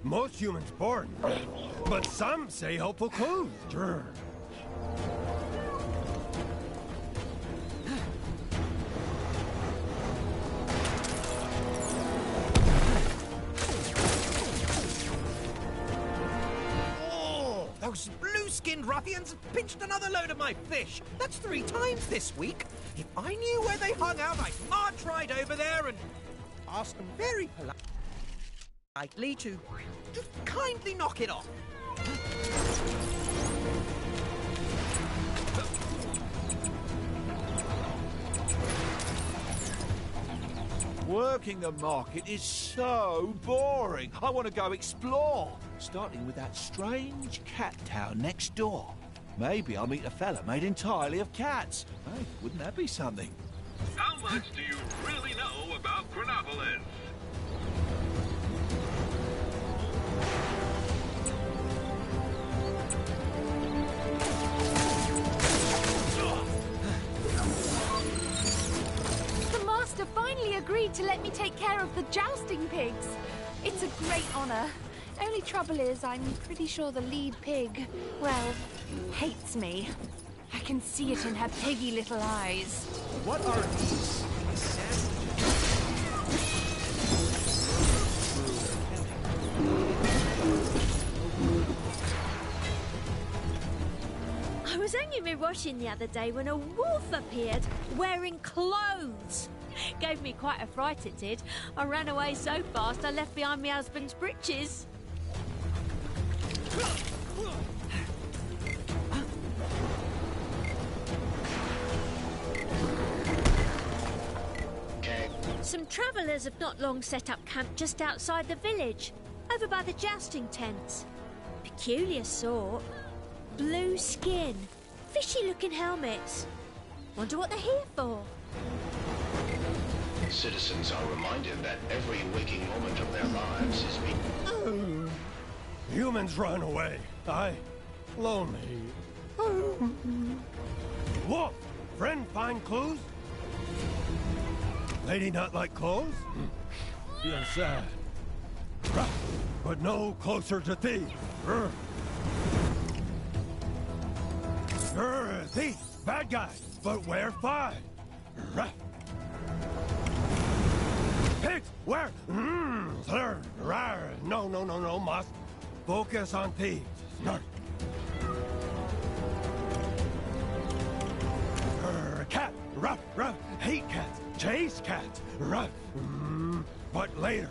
Most humans born, but some say helpful clues. Oh, those blue-skinned ruffians pinched another load of my fish. That's 3 times this week. If I knew where they hung out, I'd march right over there and ask them very politely to just kindly knock it off. Working the market is so boring. I want to go explore, starting with that strange cat town next door. Maybe I'll meet a fella made entirely of cats. Hey, wouldn't that be something? How much do you really know about Chronopolis? The master finally agreed to let me take care of the jousting pigs. It's a great honor. Only trouble is, I'm pretty sure the lead pig, well, hates me. I can see it in her piggy little eyes. What are these assassins? I was hanging my washing the other day when a wolf appeared wearing clothes. Gave me quite a fright, it did. I ran away so fast I left behind my husband's breeches. Some travellers have not long set up camp just outside the village, over by the jousting tents. Peculiar sort. Blue skin, fishy-looking helmets. Wonder what they're here for. Citizens are reminded that every waking moment of their lives is being... Humans run away. Lonely. Wolf, friend find clues? Lady not like clothes? Feel sad. But no closer to thief. Thief, bad guy, but wear 5. Pigs, where? No, must focus on thieves. Cat, ruff, hate cats, chase cats, ruff. But later.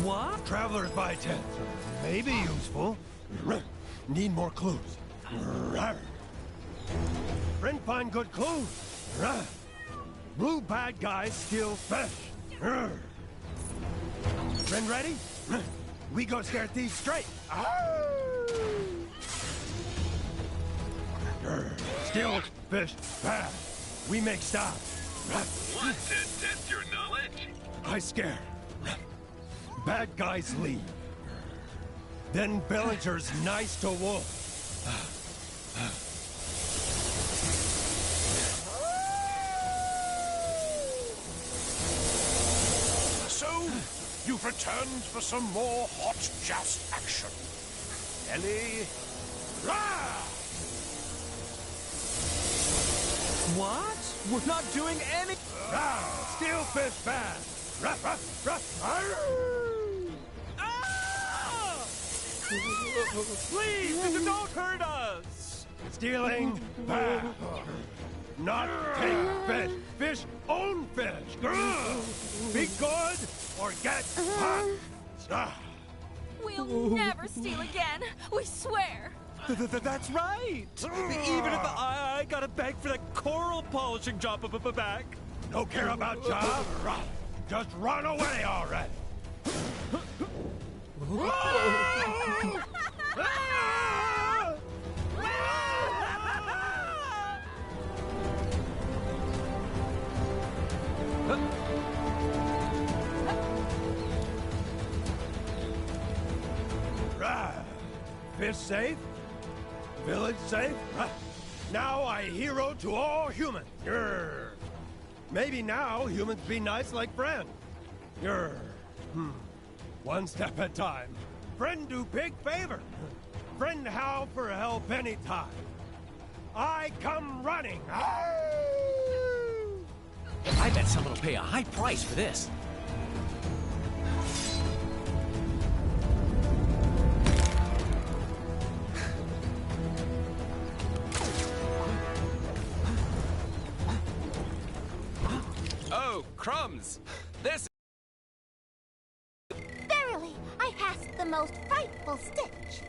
What? Travelers by tents, maybe useful. Need more clues. Friend find good clues. Blue bad guys steal fish. Friend ready? We go scare thieves straight. Steal fish bad. We make stops. What, to test your knowledge? I scare. Bad guys leave. Then Bellinger's nice to Wolf. So, you've returned for some more hot joust action. Ellie, rah! What? We're not doing any... Steal fish bad. Ruff. Please, don't hurt us! Stealing bad. Not take fish. Fish own fish. Be good or get hot. We'll never steal again. We swear. That's right! Even if I gotta beg for that coral polishing job back. Don't care about job. Just run away already. Fish safe? Village safe? Now I hero to all humans. Maybe now humans be nice like friends. One step at a time. Friend do big favor. Friend how for help anytime. I come running. I bet someone will pay a high price for this. Oh, crumbs! This... Verily, I hast the most frightful stitch.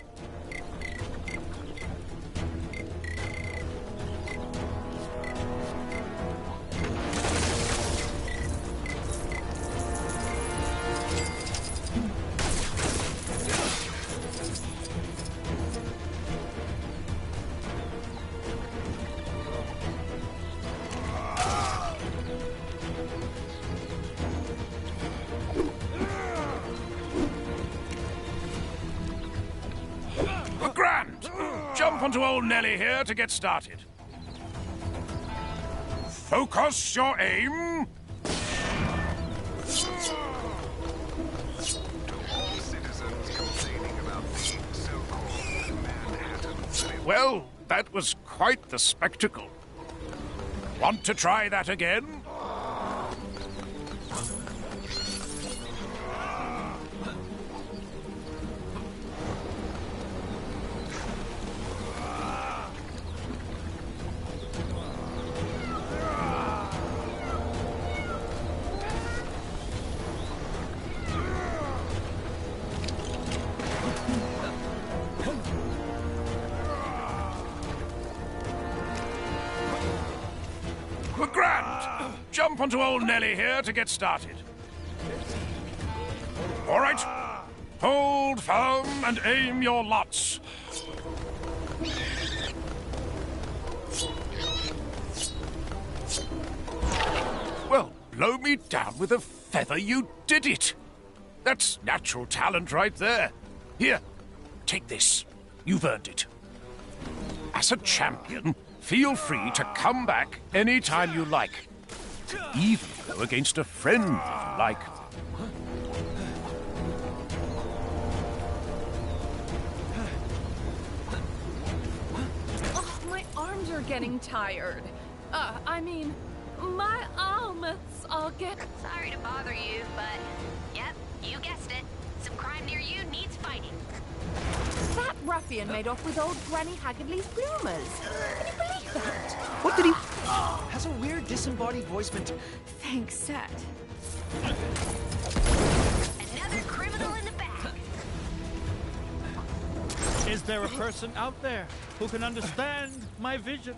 Grand! Jump onto old Nelly here to get started. Focus your aim. Well, that was quite the spectacle. Want to try that again? Grand! Jump onto old Nelly here to get started. All right. Hold firm and aim your lots. Well, blow me down with a feather, you did it. That's natural talent right there. Here, take this. You've earned it. As a champion, feel free to come back anytime you like. Even go against a friend if you like. Oh, my arms are getting tired. I mean, my arms are getting... Sorry to bother you, but yep, you guessed it. Some crime near you needs fighting. That ruffian made off with old Granny Haggardly's bloomers. Can you believe that? What did he... Has a weird disembodied voice been... Thanks, Seth. Another criminal in the back. Is there a person out there who can understand my vision?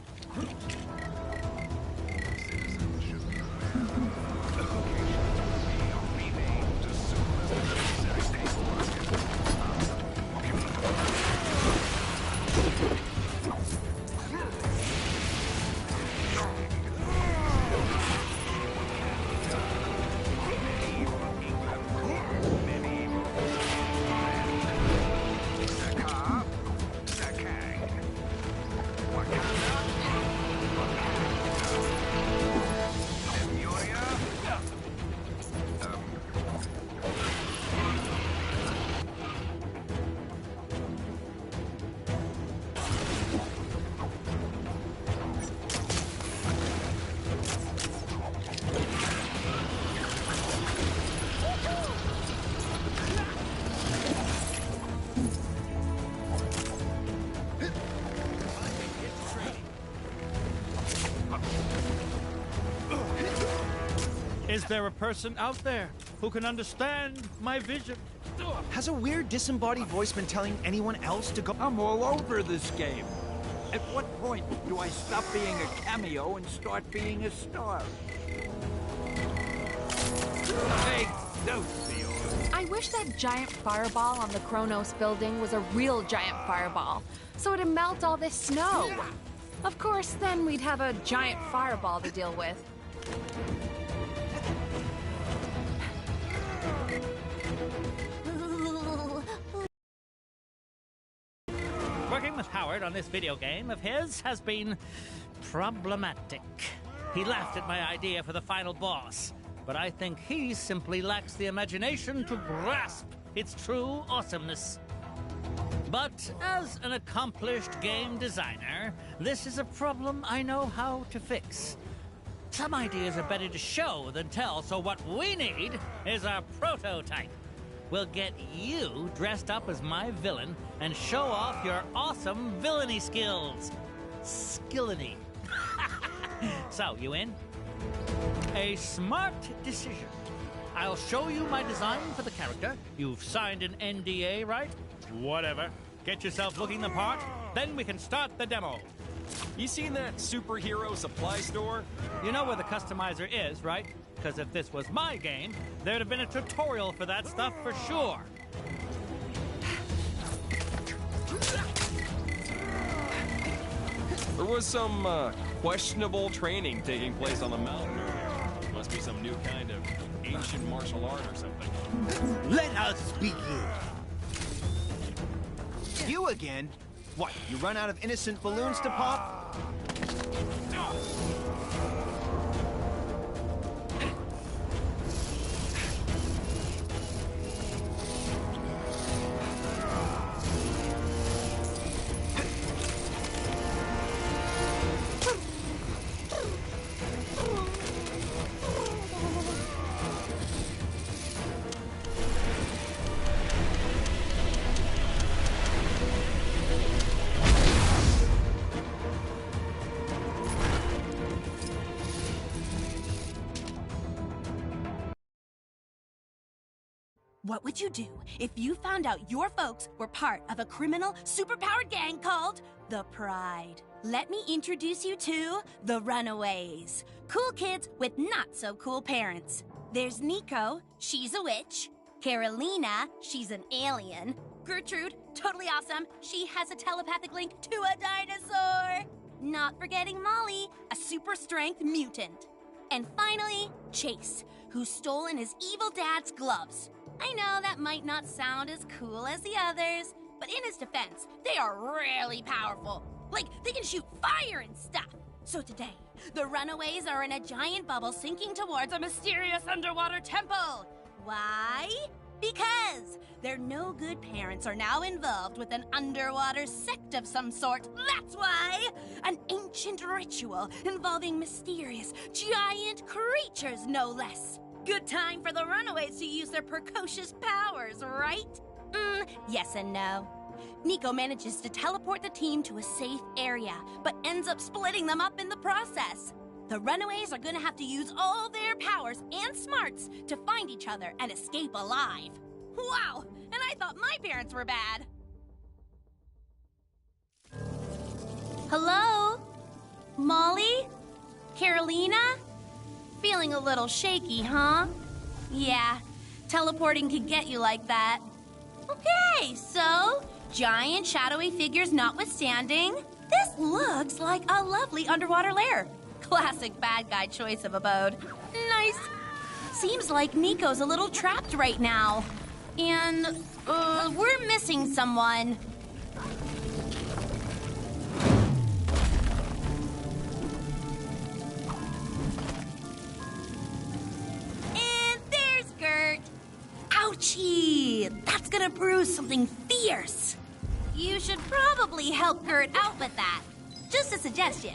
Is there a person out there who can understand my vision? Has a weird disembodied voice been telling anyone else to go... I'm all over this game. At what point do I stop being a cameo and start being a star? Take note, Theo. I wish that giant fireball on the Kronos building was a real giant fireball, so it'd melt all this snow. Of course, then we'd have a giant fireball to deal with. Working with Howard on this video game of his has been problematic. He laughed at my idea for the final boss, but I think he simply lacks the imagination to grasp its true awesomeness. But as an accomplished game designer, this is a problem I know how to fix. Some ideas are better to show than tell, so what we need is a prototype. We'll get you dressed up as my villain and show off your awesome villainy skills. Skillany. So, you in? A smart decision. I'll show you my design for the character. You've signed an NDA, right? Whatever. Get yourself looking the part, then we can start the demo. You seen that superhero supply store? You know where the customizer is, right? Because if this was my game, there'd have been a tutorial for that stuff for sure. There was some questionable training taking place on the mountain earlier. Must be some new kind of ancient martial art or something. Let us begin. You again? What, you run out of innocent balloons to pop? What would you do if you found out your folks were part of a criminal, superpowered gang called the Pride? Let me introduce you to the Runaways. Cool kids with not-so-cool parents. There's Nico, she's a witch. Carolina, she's an alien. Gertrude, totally awesome, she has a telepathic link to a dinosaur. Not forgetting Molly, a super-strength mutant. And finally, Chase, who's stolen his evil dad's gloves. I know that might not sound as cool as the others, but in his defense, they are really powerful. Like, they can shoot fire and stuff. So today, the Runaways are in a giant bubble sinking towards a mysterious underwater temple. Why? Because their no-good parents are now involved with an underwater sect of some sort. That's why! An ancient ritual involving mysterious, giant creatures, no less. Good time for the Runaways to use their precocious powers, right? Yes and no. Nico manages to teleport the team to a safe area, but ends up splitting them up in the process. The Runaways are gonna have to use all their powers and smarts to find each other and escape alive. Wow! And I thought my parents were bad. Hello? Molly? Carolina? Feeling a little shaky, huh? Yeah, teleporting can get you like that. Okay, so, giant shadowy figures notwithstanding, this looks like a lovely underwater lair. Classic bad guy choice of abode. Nice. Seems like Nico's a little trapped right now. And, we're missing someone. Ouchie! That's gonna bruise something fierce. You should probably help Gert out with that. Just a suggestion.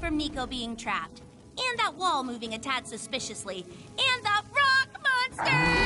Nico being trapped, and that wall moving a tad suspiciously, and the rock monster!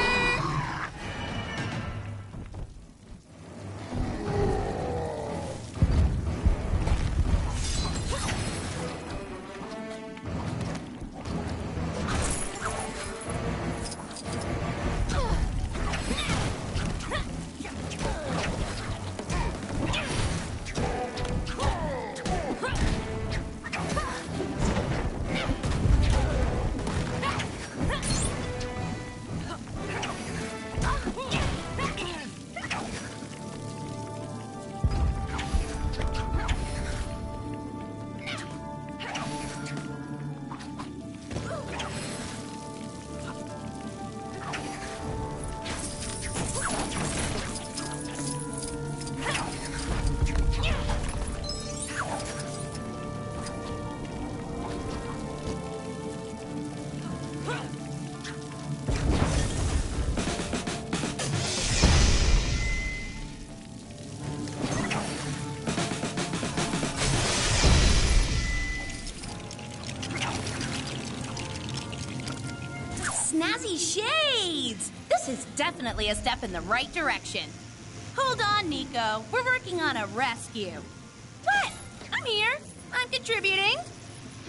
This is definitely a step in the right direction. Hold on, Nico. We're working on a rescue. What? I'm here. I'm contributing.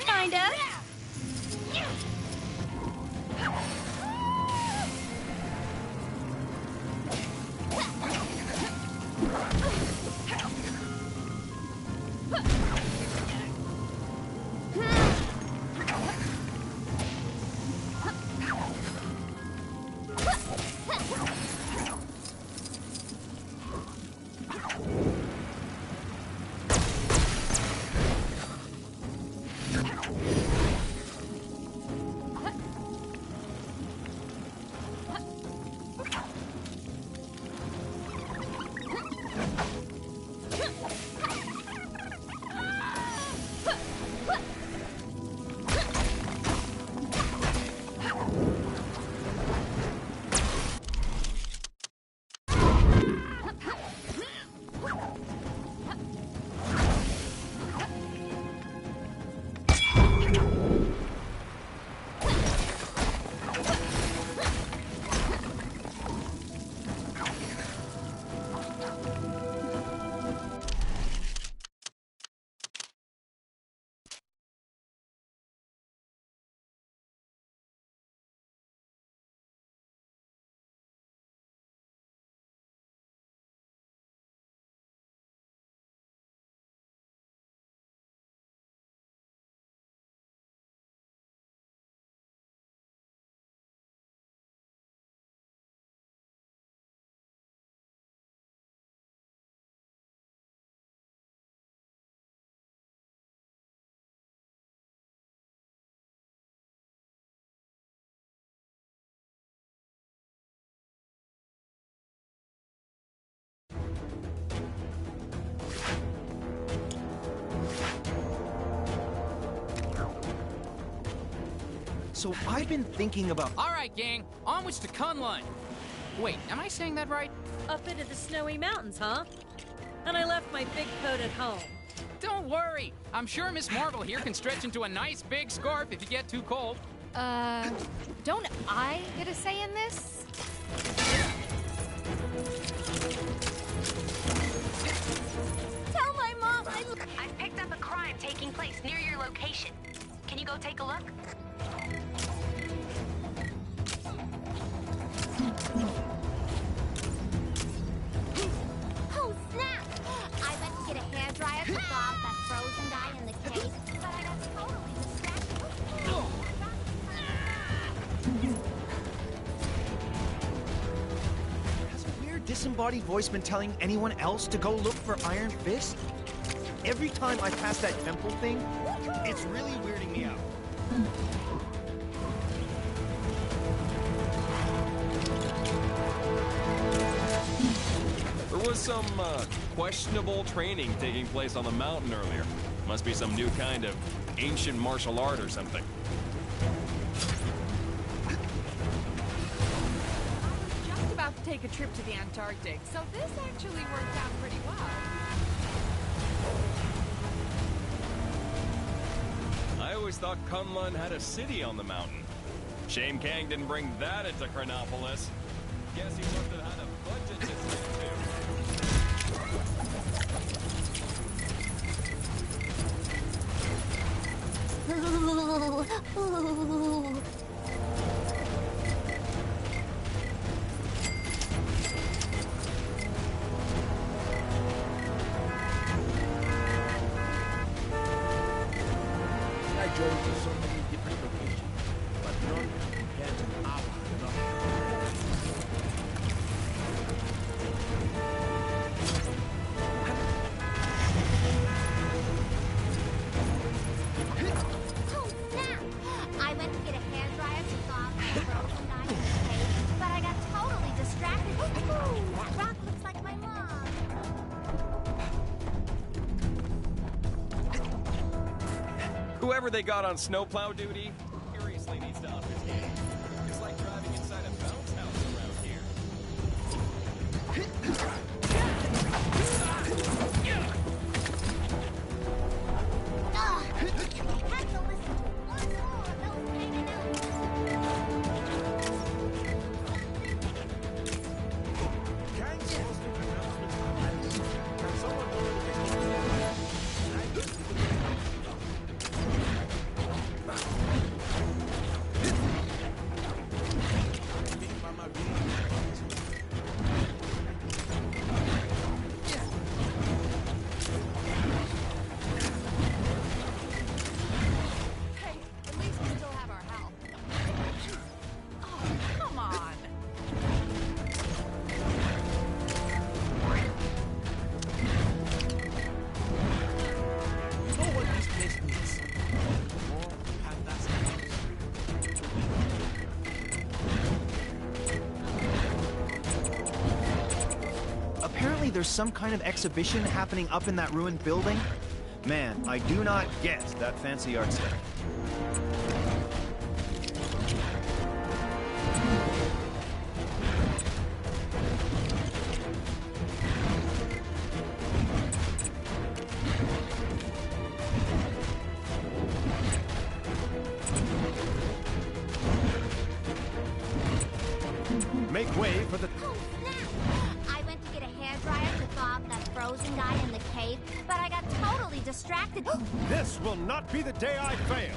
Kinda. So I've been thinking about... All right, gang. Onwards to Kunlun. Wait, am I saying that right? Up into the snowy mountains, huh? And I left my big coat at home. Don't worry. I'm sure Miss Marvel here can stretch into a nice big scarf if you get too cold. Don't I get a say in this? Tell my mom I've picked up a crime taking place near your location. Can you go take a look? Oh, snap! I went to get a hairdryer to thaw off that frozen dye in the cave, but I got totally distracted. Has a weird disembodied voice been telling anyone else to go look for Iron Fist? Every time I pass that temple thing, it's really weirding me out. There was some questionable training taking place on the mountain earlier. Must be some new kind of ancient martial art or something. Just about to take a trip to the Antarctic, so this actually worked out pretty well. I always thought Kunlun had a city on the mountain. Shame Kang didn't bring that into Chronopolis. Guess he must have had a budget to stick Ooh. I joined to so many different locations, but none compared to our Oh, snap! I went to get a hairdryer to thaw off the frozen dye in the cave, but I got totally distracted. Ooh, that rock looks like my mom. Whoever they got on snowplow duty seriously needs to up his game. It's like driving inside a bounce house around here. Ugh, had to listen to one more of those hanging out. there's some kind of exhibition happening up in that ruined building? Man, I do not get that fancy art stuff. Make way for the... Oh, snap! I went to get a hairdryer to thaw out that frozen guy in the cave, but I got totally distracted. This will not be the day I fail.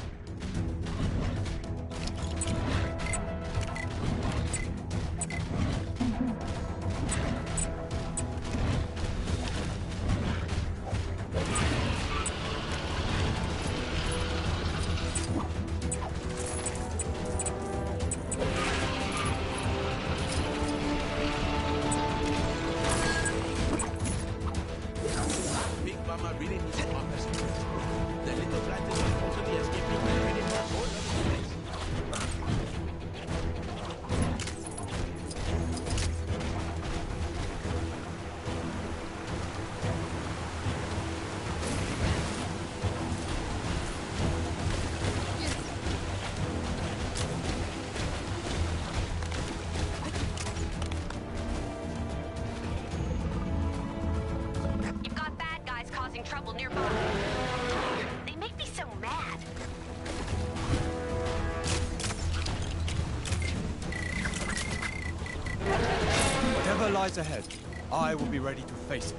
Trouble nearby. They make me so mad. Whatever lies ahead, I will be ready to face it.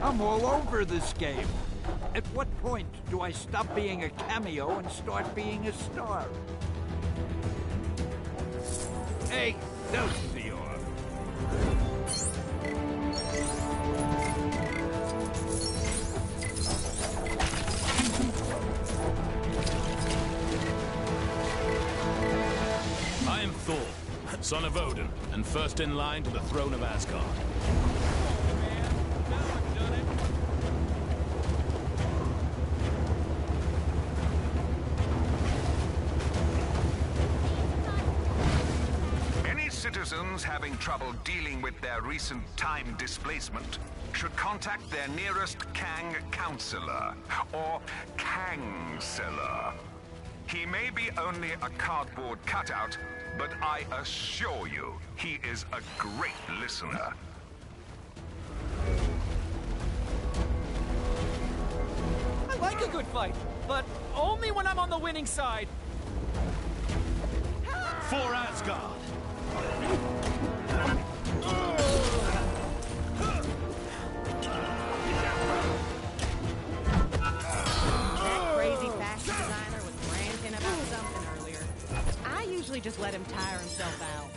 I'm all over this game. At what point do I stop being a cameo and start being a star? Hey, Excelsior! I am Thor, son of Odin, and first in line to the throne of Asgard. Citizens having trouble dealing with their recent time displacement should contact their nearest Kang counselor, or Kangseller. He may be only a cardboard cutout, but I assure you, he is a great listener. I like a good fight, but only when I'm on the winning side. For Asgard! That crazy fashion designer was ranting about something earlier. I usually just let him tire himself out.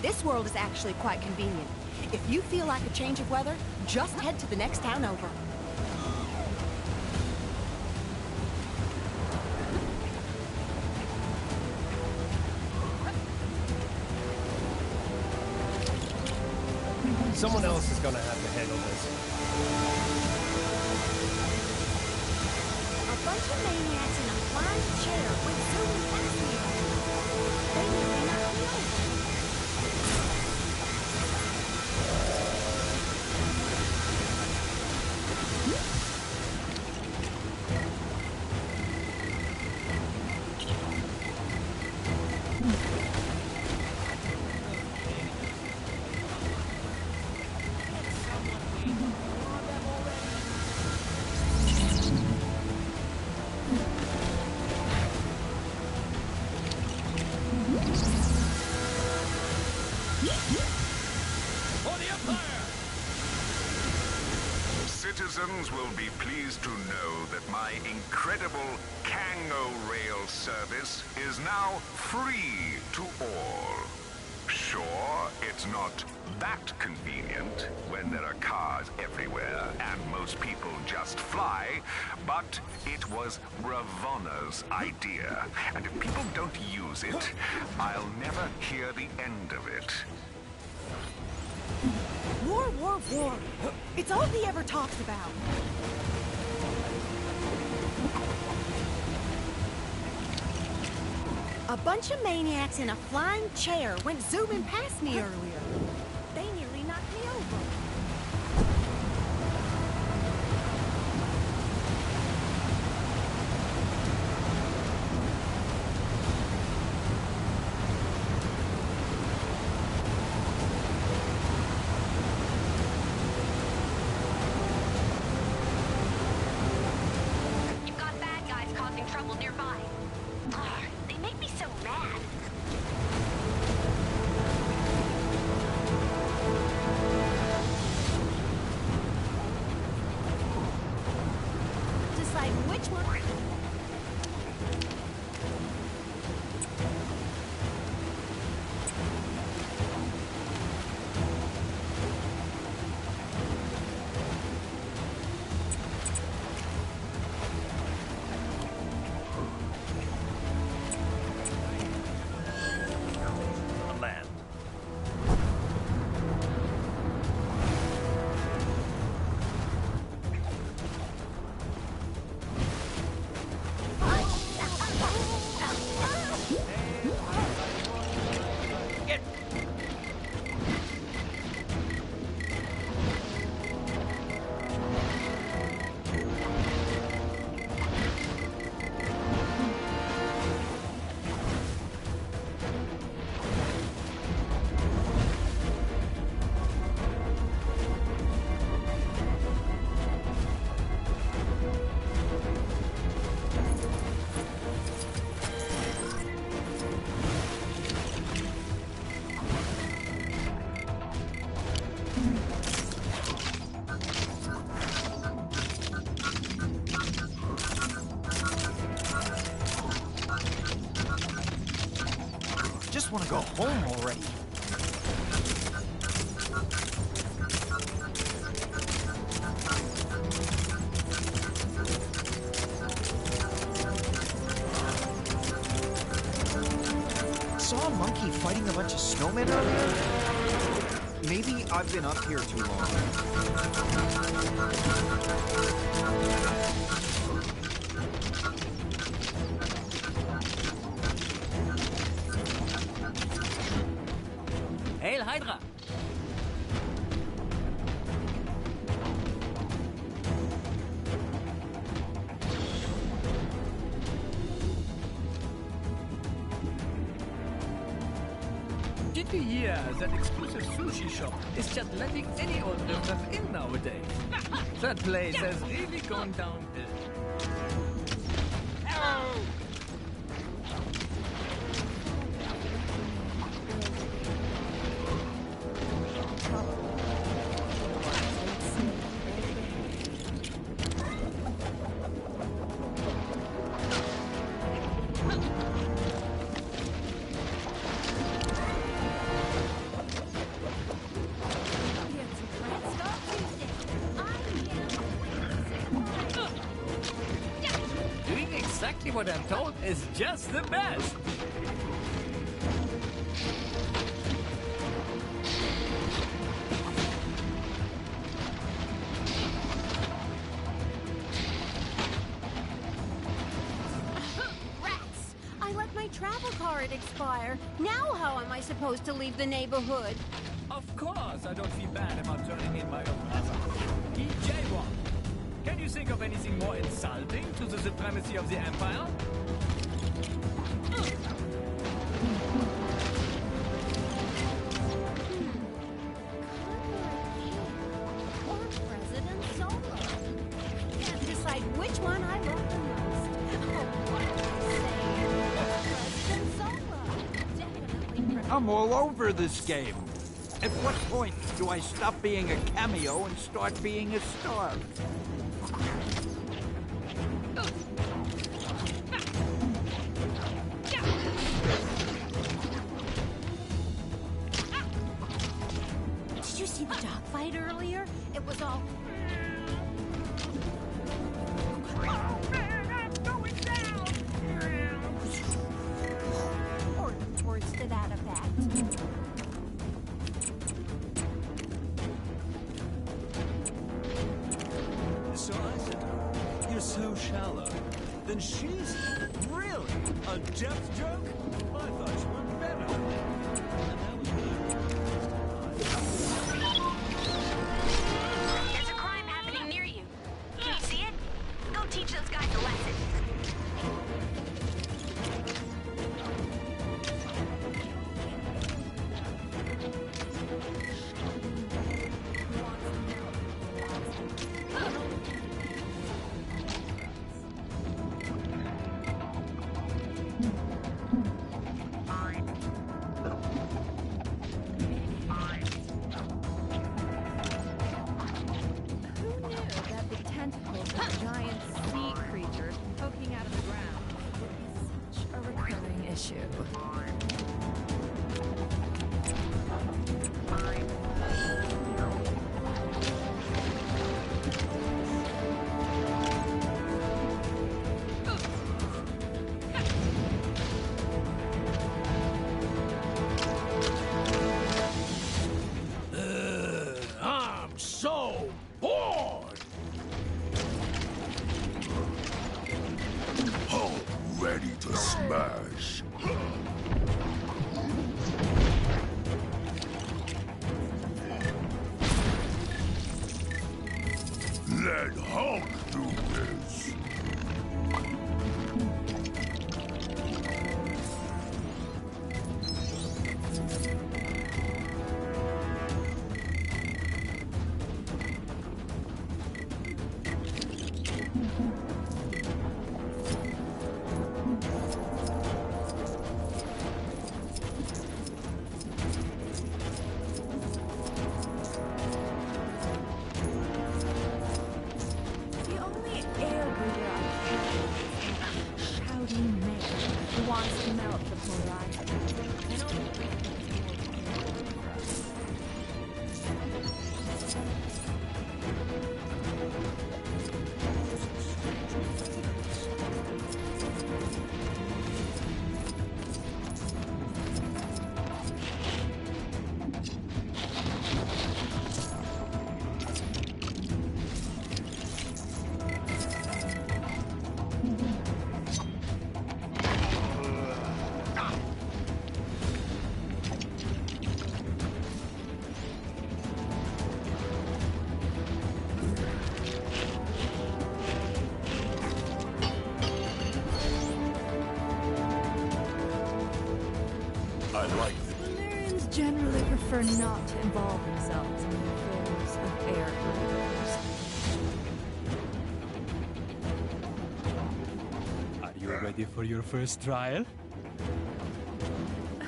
This world is actually quite convenient. If you feel like a change of weather, just head to the next town over. Someone else is gonna have to handle this. A bunch of maniacs in a flying chair with zooming fascinators. They nearly knocked me over. For the Empire! Citizens will be pleased to know that my incredible Kang-O-Rail service is now free to all. Sure, it's not that convenient when there are cars everywhere and most people just fly, but it was Ravonna's idea. And if people don't use it, I'll never hear the end of it. War, war, war. It's all he ever talks about. A bunch of maniacs in a flying chair went zooming past me earlier. They nearly knocked me over. You've got bad guys causing trouble nearby. Ugh, they make me so mad. Decide which one. Land. Just want to go home already. Saw a monkey fighting a bunch of snowmen earlier. Maybe I've been up here too long. Hail Hydra! Did you hear that exclusive sushi shop is just letting any old riffraff in nowadays? That place has really gone downhill. Doing exactly what I'm told is just the best. Rats! I let my travel card expire. Now how am I supposed to leave the neighborhood? Of course, I don't feel bad about turning in my own brother. He jaywalked. Can you think of anything more insulting to the supremacy of the Empire? Or President Solo. Can't decide which one I love the most. Oh, what did I say? President Solo. Definitely I'm all over this game. At what point do I stop being a cameo and start being a star? Did you see the dogfight earlier? It was all... Or words to that effect. So I said, you're so shallow. Then she's really a depth joke? I thought you were better. And that was There's a crime happening near you. Can you see it? Go teach those guys a lesson. Who knew that the tentacles of giant sea creatures poking out of the ground would be such a recurring issue? I'm so bored! Oh, ready to smash. Let Hulk do this. The only air breather I can is a shouting man who wants to melt the polar ice. I like it. Valerians generally prefer not to involve themselves in the affairs of air breathers. Are you ready for your first trial?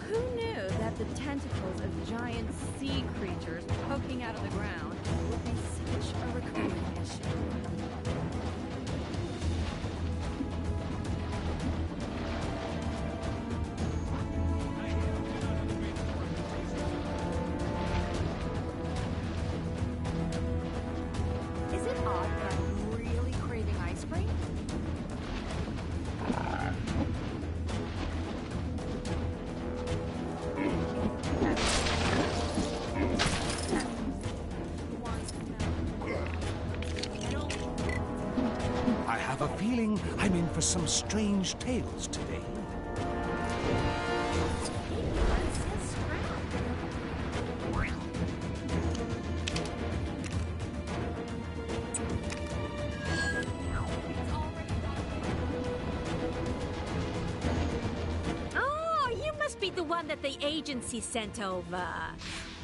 Who knew that the tentacles of giant sea creatures poking out of the ground would be such a recurring issue? Is it odd that I'm really craving ice cream? I have a feeling I'm in for some strange tales today. Oh, you must be the one that the agency sent over.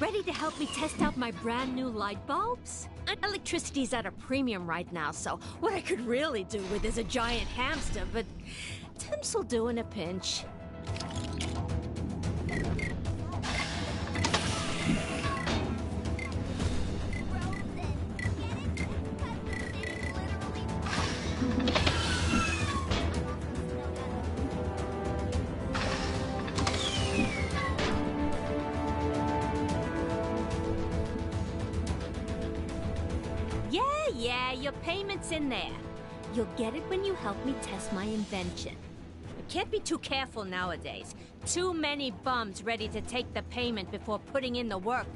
Ready to help me test out my brand new light bulbs? Electricity's at a premium right now, so what I could really do with is a giant hamster, but temps will do in a pinch. Yeah, your payment's in there. You'll get it when you help me test my invention. You can't be too careful nowadays. Too many bums ready to take the payment before putting in the work.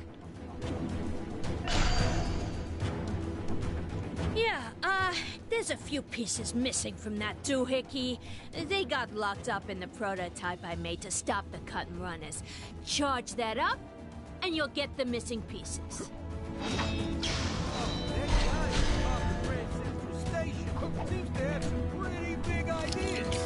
Yeah, there's a few pieces missing from that doohickey. They got locked up in the prototype I made to stop the cut and runners. Charge that up, and you'll get the missing pieces. Seems to have some pretty big ideas.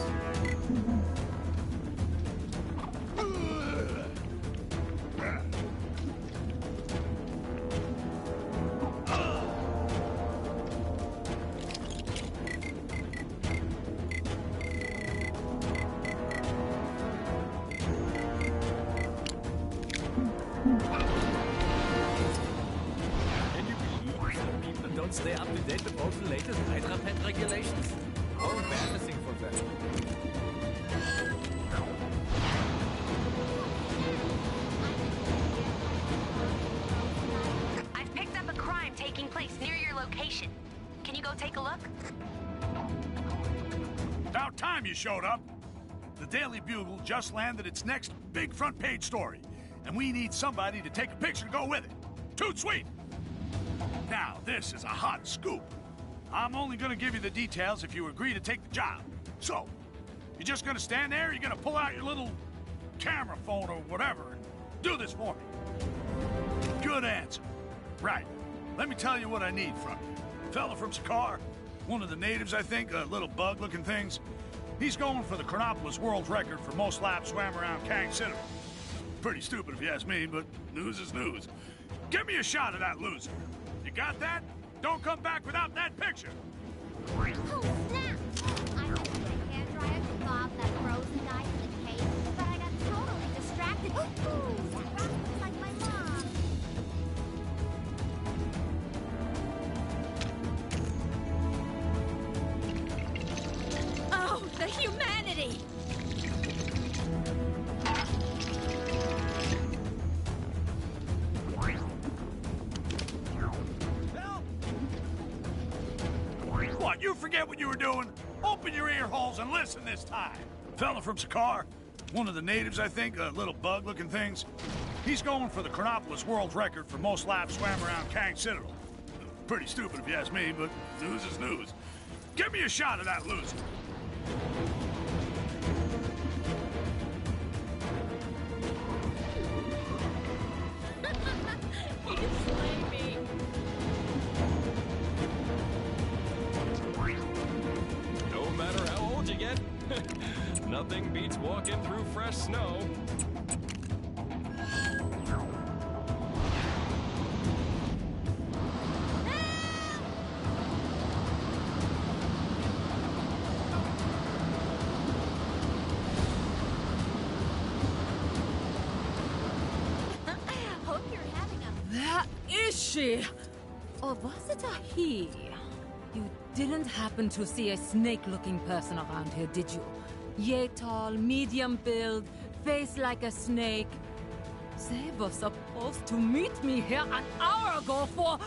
Don't stay up to date with all the latest Hydra pet regulations. How embarrassing for them. I've picked up a crime taking place near your location. Can you go take a look? About time you showed up. The Daily Bugle just landed its next big front page story, and we need somebody to take a picture to go with it. Toot sweet! Now, this is a hot scoop. I'm only gonna give you the details if you agree to take the job. So, you're just gonna stand there, or you're gonna pull out your little camera phone or whatever and do this for me? Good answer. Right. Let me tell you what I need from you. Fella from Sakaar, one of the natives, I think, little bug-looking things. He's going for the Chronopolis world record for most laps swam around Kang Citadel. Pretty stupid if you ask me, but news is news. Give me a shot of that loser. You got that? Don't come back without that picture. Oh, snap! I went to get a hairdryer to thaw out that frozen guy in the cave, but I got totally distracted. Ooh, that rock looks like my mom. Oh, the humanity! What, you forget what you were doing? Open your ear holes and listen this time. Fella from Sakaar, one of the natives, I think, little bug-looking things. He's going for the Chronopolis world record for most laps swam around Kang Citadel. Pretty stupid if you ask me, but news is news. Give me a shot of that loser. No matter how old you get, nothing beats walking through fresh snow. Hope you're having a... There is she! Or was it a he? You didn't happen to see a snake-looking person around here, did you? Yay tall, medium build, face like a snake. They were supposed to meet me here an hour ago for...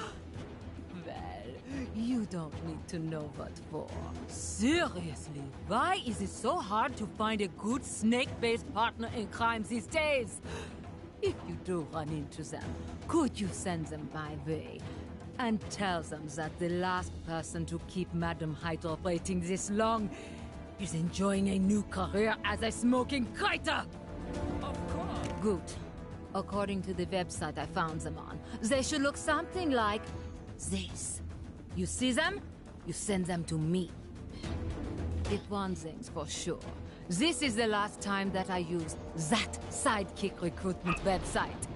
Well, you don't need to know what for. Seriously, why is it so hard to find a good snake-based partner in crime these days? If you do run into them, could you send them my way? And tell them that the last person to keep Madam Hydra waiting this long is enjoying a new career as a smoking crater! Of course. Good. According to the website I found them on, they should look something like this. You see them? You send them to me. If one thing's for sure, this is the last time that I use that sidekick recruitment website.